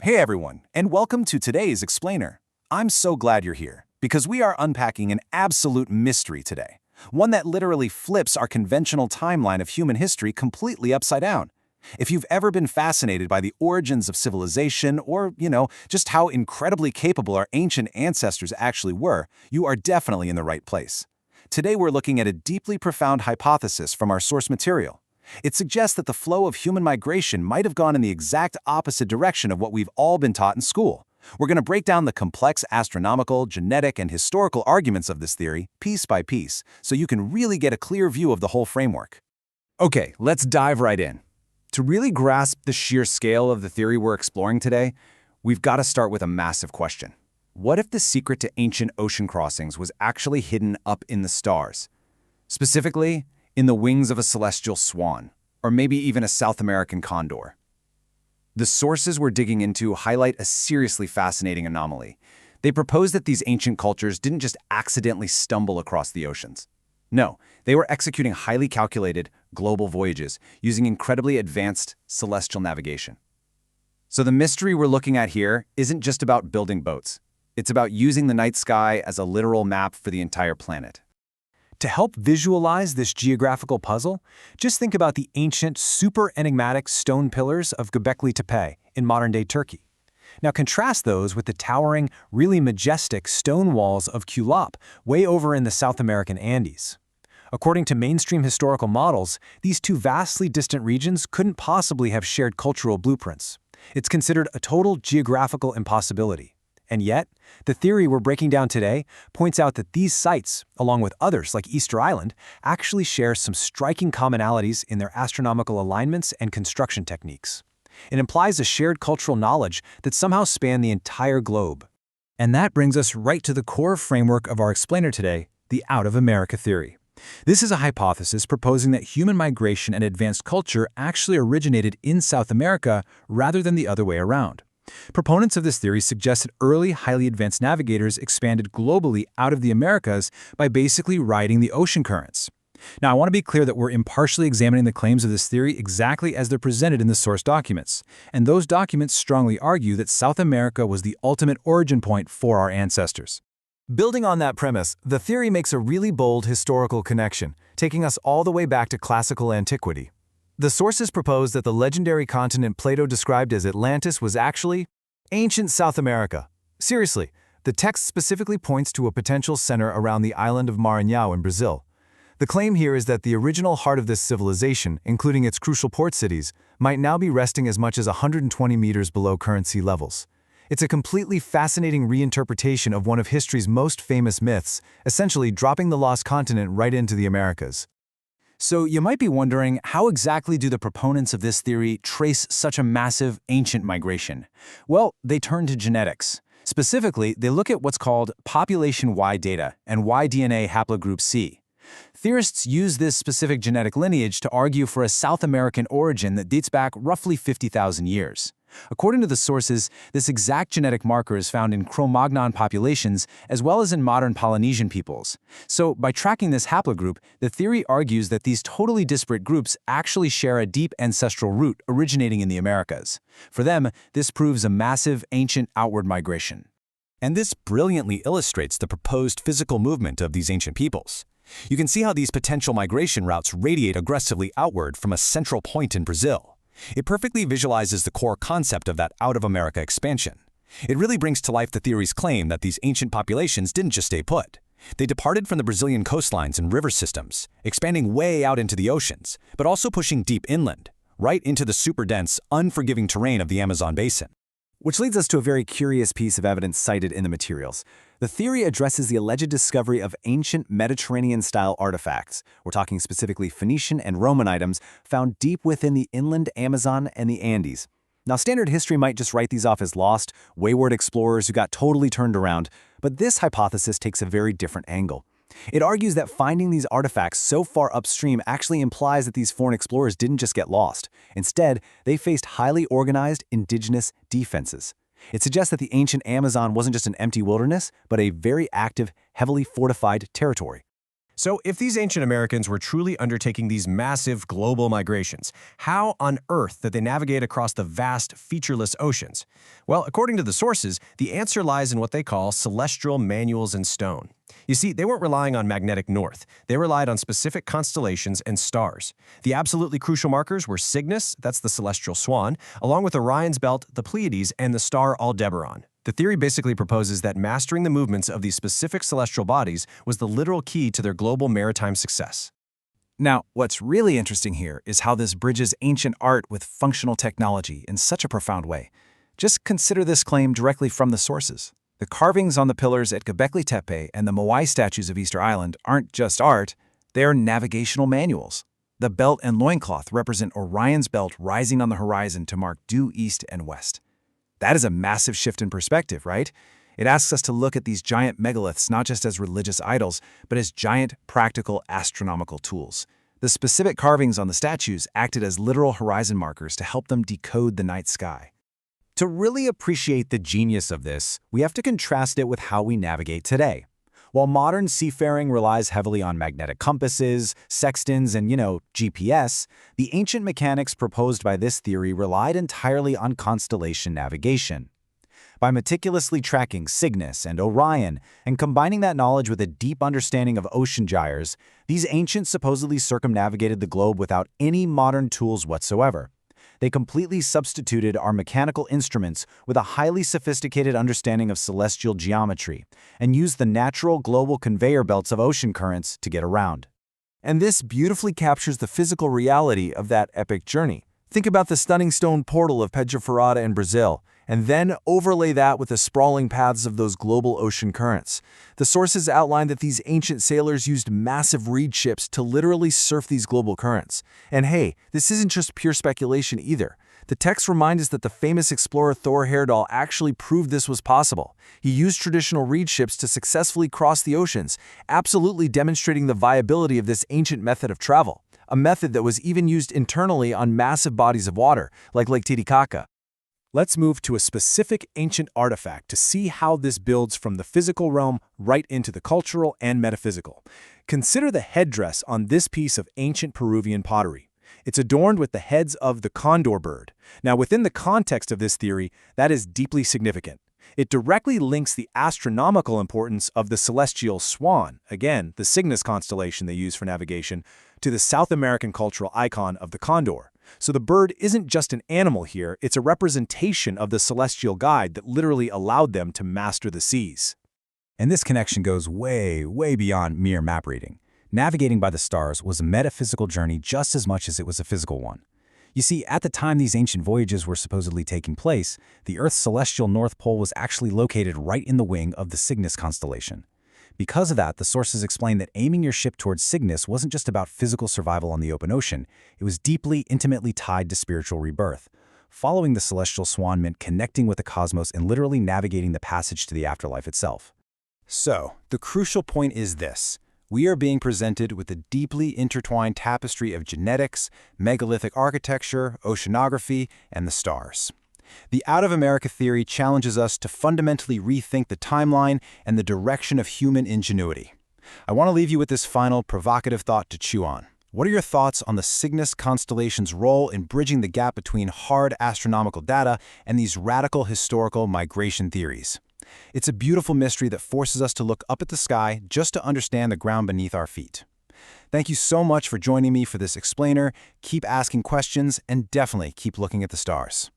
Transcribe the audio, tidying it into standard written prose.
Hey everyone, and welcome to today's Explainer. I'm so glad you're here, because we are unpacking an absolute mystery today. One that literally flips our conventional timeline of human history completely upside down. If you've ever been fascinated by the origins of civilization or, just how incredibly capable our ancient ancestors actually were, you are definitely in the right place. Today we're looking at a deeply profound hypothesis from our source material. It suggests that the flow of human migration might have gone in the exact opposite direction of what we've all been taught in school. We're going to break down the complex astronomical, genetic, and historical arguments of this theory, piece by piece, so you can really get a clear view of the whole framework. Okay, let's dive right in. To really grasp the sheer scale of the theory we're exploring today, we've got to start with a massive question. What if the secret to ancient ocean crossings was actually hidden up in the stars? Specifically, in the wings of a celestial swan, or maybe even a South American condor. The sources we're digging into highlight a seriously fascinating anomaly. They propose that these ancient cultures didn't just accidentally stumble across the oceans. No, they were executing highly calculated, global voyages using incredibly advanced celestial navigation. So the mystery we're looking at here isn't just about building boats. It's about using the night sky as a literal map for the entire planet. To help visualize this geographical puzzle, just think about the ancient, super enigmatic stone pillars of Göbekli Tepe in modern-day Turkey. Now contrast those with the towering, really majestic stone walls of Kuelap way over in the South American Andes. According to mainstream historical models, these two vastly distant regions couldn't possibly have shared cultural blueprints. It's considered a total geographical impossibility. And yet, the theory we're breaking down today points out that these sites, along with others like Easter Island, actually share some striking commonalities in their astronomical alignments and construction techniques. It implies a shared cultural knowledge that somehow spanned the entire globe. And that brings us right to the core framework of our explainer today, the out-of-America theory. This is a hypothesis proposing that human migration and advanced culture actually originated in South America rather than the other way around. Proponents of this theory suggest that early, highly advanced navigators expanded globally out of the Americas by basically riding the ocean currents. Now, I want to be clear that we're impartially examining the claims of this theory exactly as they're presented in the source documents, and those documents strongly argue that South America was the ultimate origin point for our ancestors. Building on that premise, the theory makes a really bold historical connection, taking us all the way back to classical antiquity. The sources propose that the legendary continent Plato described as Atlantis was actually ancient South America. Seriously, the text specifically points to a potential center around the island of Maranhão in Brazil. The claim here is that the original heart of this civilization, including its crucial port cities, might now be resting as much as 120 meters below current sea levels. It's a completely fascinating reinterpretation of one of history's most famous myths, essentially dropping the lost continent right into the Americas. So you might be wondering, how exactly do the proponents of this theory trace such a massive ancient migration? Well, they turn to genetics. Specifically, they look at what's called population-Y data and Y-DNA haplogroup C. Theorists use this specific genetic lineage to argue for a South American origin that dates back roughly 50,000 years. According to the sources, this exact genetic marker is found in Cro-Magnon populations as well as in modern Polynesian peoples. So, by tracking this haplogroup, the theory argues that these totally disparate groups actually share a deep ancestral root originating in the Americas. For them, this proves a massive, ancient outward migration. And this brilliantly illustrates the proposed physical movement of these ancient peoples. You can see how these potential migration routes radiate aggressively outward from a central point in Brazil. It perfectly visualizes the core concept of that out-of-America expansion. It really brings to life the theory's claim that these ancient populations didn't just stay put. They departed from the Brazilian coastlines and river systems, expanding way out into the oceans, but also pushing deep inland, right into the super-dense, unforgiving terrain of the Amazon basin. Which leads us to a very curious piece of evidence cited in the materials. The theory addresses the alleged discovery of ancient Mediterranean-style artifacts. We're talking specifically Phoenician and Roman items found deep within the inland Amazon and the Andes. Now, standard history might just write these off as lost, wayward explorers who got totally turned around, but this hypothesis takes a very different angle. It argues that finding these artifacts so far upstream actually implies that these foreign explorers didn't just get lost. Instead, they faced highly organized indigenous defenses. It suggests that the ancient Amazon wasn't just an empty wilderness, but a very active, heavily fortified territory. So if these ancient Americans were truly undertaking these massive global migrations, how on earth did they navigate across the vast, featureless oceans? Well, according to the sources, the answer lies in what they call celestial manuals in stone. You see, they weren't relying on magnetic north. They relied on specific constellations and stars. The absolutely crucial markers were Cygnus, that's the celestial swan, along with Orion's belt, the Pleiades, and the star Aldebaran. The theory basically proposes that mastering the movements of these specific celestial bodies was the literal key to their global maritime success. Now, what's really interesting here is how this bridges ancient art with functional technology in such a profound way. Just consider this claim directly from the sources. The carvings on the pillars at Göbekli Tepe and the Moai statues of Easter Island aren't just art, they are navigational manuals. The belt and loincloth represent Orion's belt rising on the horizon to mark due east and west. That is a massive shift in perspective, right? It asks us to look at these giant megaliths not just as religious idols, but as giant, practical astronomical tools. The specific carvings on the statues acted as literal horizon markers to help them decode the night sky. To really appreciate the genius of this, we have to contrast it with how we navigate today. While modern seafaring relies heavily on magnetic compasses, sextants, and, GPS, the ancient mechanics proposed by this theory relied entirely on constellation navigation. By meticulously tracking Cygnus and Orion and combining that knowledge with a deep understanding of ocean gyres, these ancients supposedly circumnavigated the globe without any modern tools whatsoever. They completely substituted our mechanical instruments with a highly sophisticated understanding of celestial geometry and used the natural global conveyor belts of ocean currents to get around. And this beautifully captures the physical reality of that epic journey. Think about the stunning stone portal of Pedra Ferrada in Brazil, and then overlay that with the sprawling paths of those global ocean currents. The sources outline that these ancient sailors used massive reed ships to literally surf these global currents. And hey, this isn't just pure speculation either. The texts remind us that the famous explorer Thor Heyerdahl actually proved this was possible. He used traditional reed ships to successfully cross the oceans, absolutely demonstrating the viability of this ancient method of travel, a method that was even used internally on massive bodies of water, like Lake Titicaca. Let's move to a specific ancient artifact to see how this builds from the physical realm right into the cultural and metaphysical. Consider the headdress on this piece of ancient Peruvian pottery. It's adorned with the heads of the Condor bird. Now, within the context of this theory, that is deeply significant. It directly links the astronomical importance of the celestial Swan, again, the Cygnus constellation they use for navigation, to the South American cultural icon of the Condor. So the bird isn't just an animal here, it's a representation of the celestial guide that literally allowed them to master the seas. And this connection goes way, way beyond mere map reading. Navigating by the stars was a metaphysical journey just as much as it was a physical one. You see, at the time these ancient voyages were supposedly taking place, the Earth's celestial North Pole was actually located right in the wing of the Cygnus constellation. Because of that, the sources explain that aiming your ship towards Cygnus wasn't just about physical survival on the open ocean, it was deeply, intimately tied to spiritual rebirth. Following the celestial swan meant connecting with the cosmos and literally navigating the passage to the afterlife itself. So, the crucial point is this. We are being presented with a deeply intertwined tapestry of genetics, megalithic architecture, oceanography, and the stars. The Out of America theory challenges us to fundamentally rethink the timeline and the direction of human ingenuity. I want to leave you with this final provocative thought to chew on. What are your thoughts on the Cygnus constellation's role in bridging the gap between hard astronomical data and these radical historical migration theories? It's a beautiful mystery that forces us to look up at the sky just to understand the ground beneath our feet. Thank you so much for joining me for this explainer. Keep asking questions and definitely keep looking at the stars.